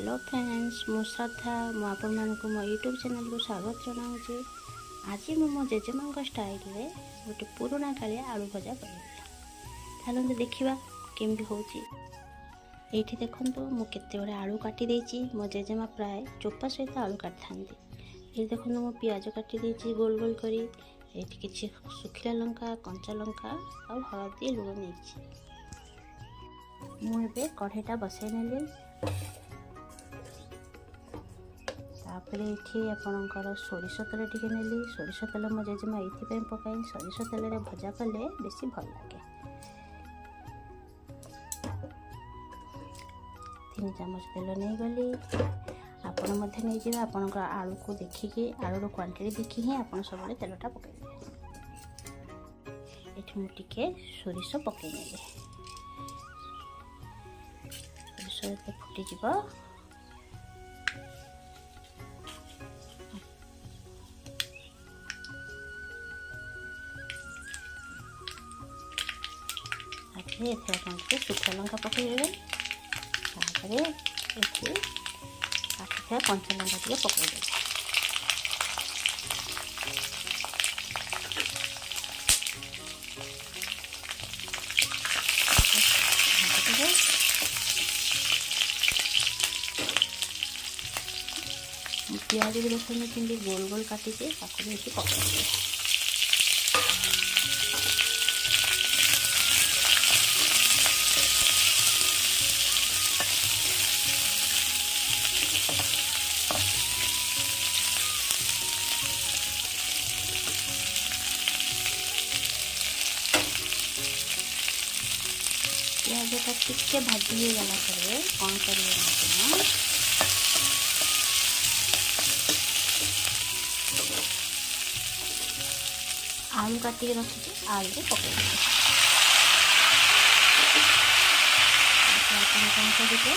Hello friends, मु श्रद्धा मु आपण मो यूट्यूब चैनल को स्वागत जनाऊँगी। आज मो जेजेमा स्टाइल रे गोटे पुराणा कालिया आलू भजा कर चलते देखा केमती होची। एठी देखंतु मु केते बड़े आलू काटी देची। मो जेजेमा प्राय चोपा सहित आलू काटी थांती। ये देखंतु मो प्याज काटी देची गोल गोल करी। एठी किछि सुखिला लंका, कंचा लंका और हळदी लुण नेची। मु एबे कढ़ईटा बसई नेली। तापर ये आपणकर सोरिष तेल टी नेली। सोरिष तेल मो जेजेमा ये पकाई सोरिष तेल भजा कले बेसी भल लगे। 3 चामच तेल नहीं गली। आपण नहीं जाए आपणकर आलू को देखिकी आलूर क्वांटिटी देखी ही आप सब तेलटा पकड़े। ये मुझे सोरिष पकई नेली। सोरिष फुटीज सुखा लंका पकईदे। ये काटी कंचा लंका टे पकईदे। प्याज भी देखते कि गोल गोल काटी पकईदे। प्याजटा टिके भाजी हो गला कौन कर आलू काटिक रखी आलू पकड़ कौन करेंगे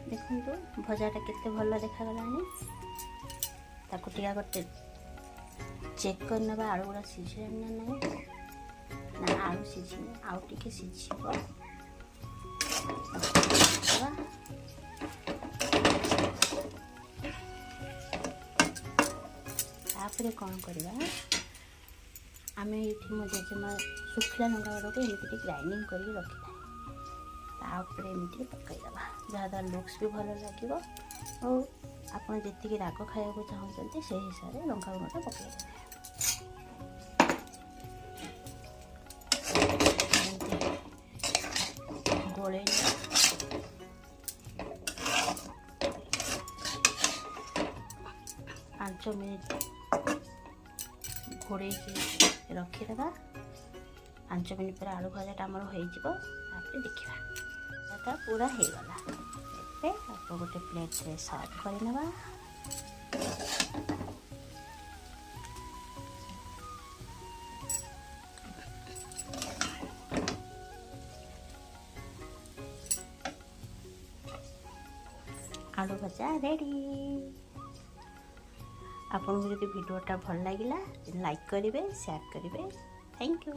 देखो भजाटा केते भल देखा ताकू टिका गोटे चेक कर ना आलू गुड़ा सीझे ना ना आलू सीझी आउ टिके सीझ तापर कौन करवा आम ये मो जेजेमा सुखला लंका गुड़ा को एमती ग्राइंडिंग कर रखी था एमती पकईदे जहाँद्वारा लुक्स भी भल लगे और आपड़ जी राग खाया चाहते से हिसाब से लंका गुंडा पकईदे। गोले 5 मिनिट घोड़े रखीदे। 5 मिनिट पर आलू भजाटा आमर हो देखा पूरा हो गला। आप गोटे प्लेट रे सर्व करनेबा। आलू भजा रेडी। आपको जब वीडियोटा भल लगे लाइक करेंगे, शेयर करेंगे। Thank you.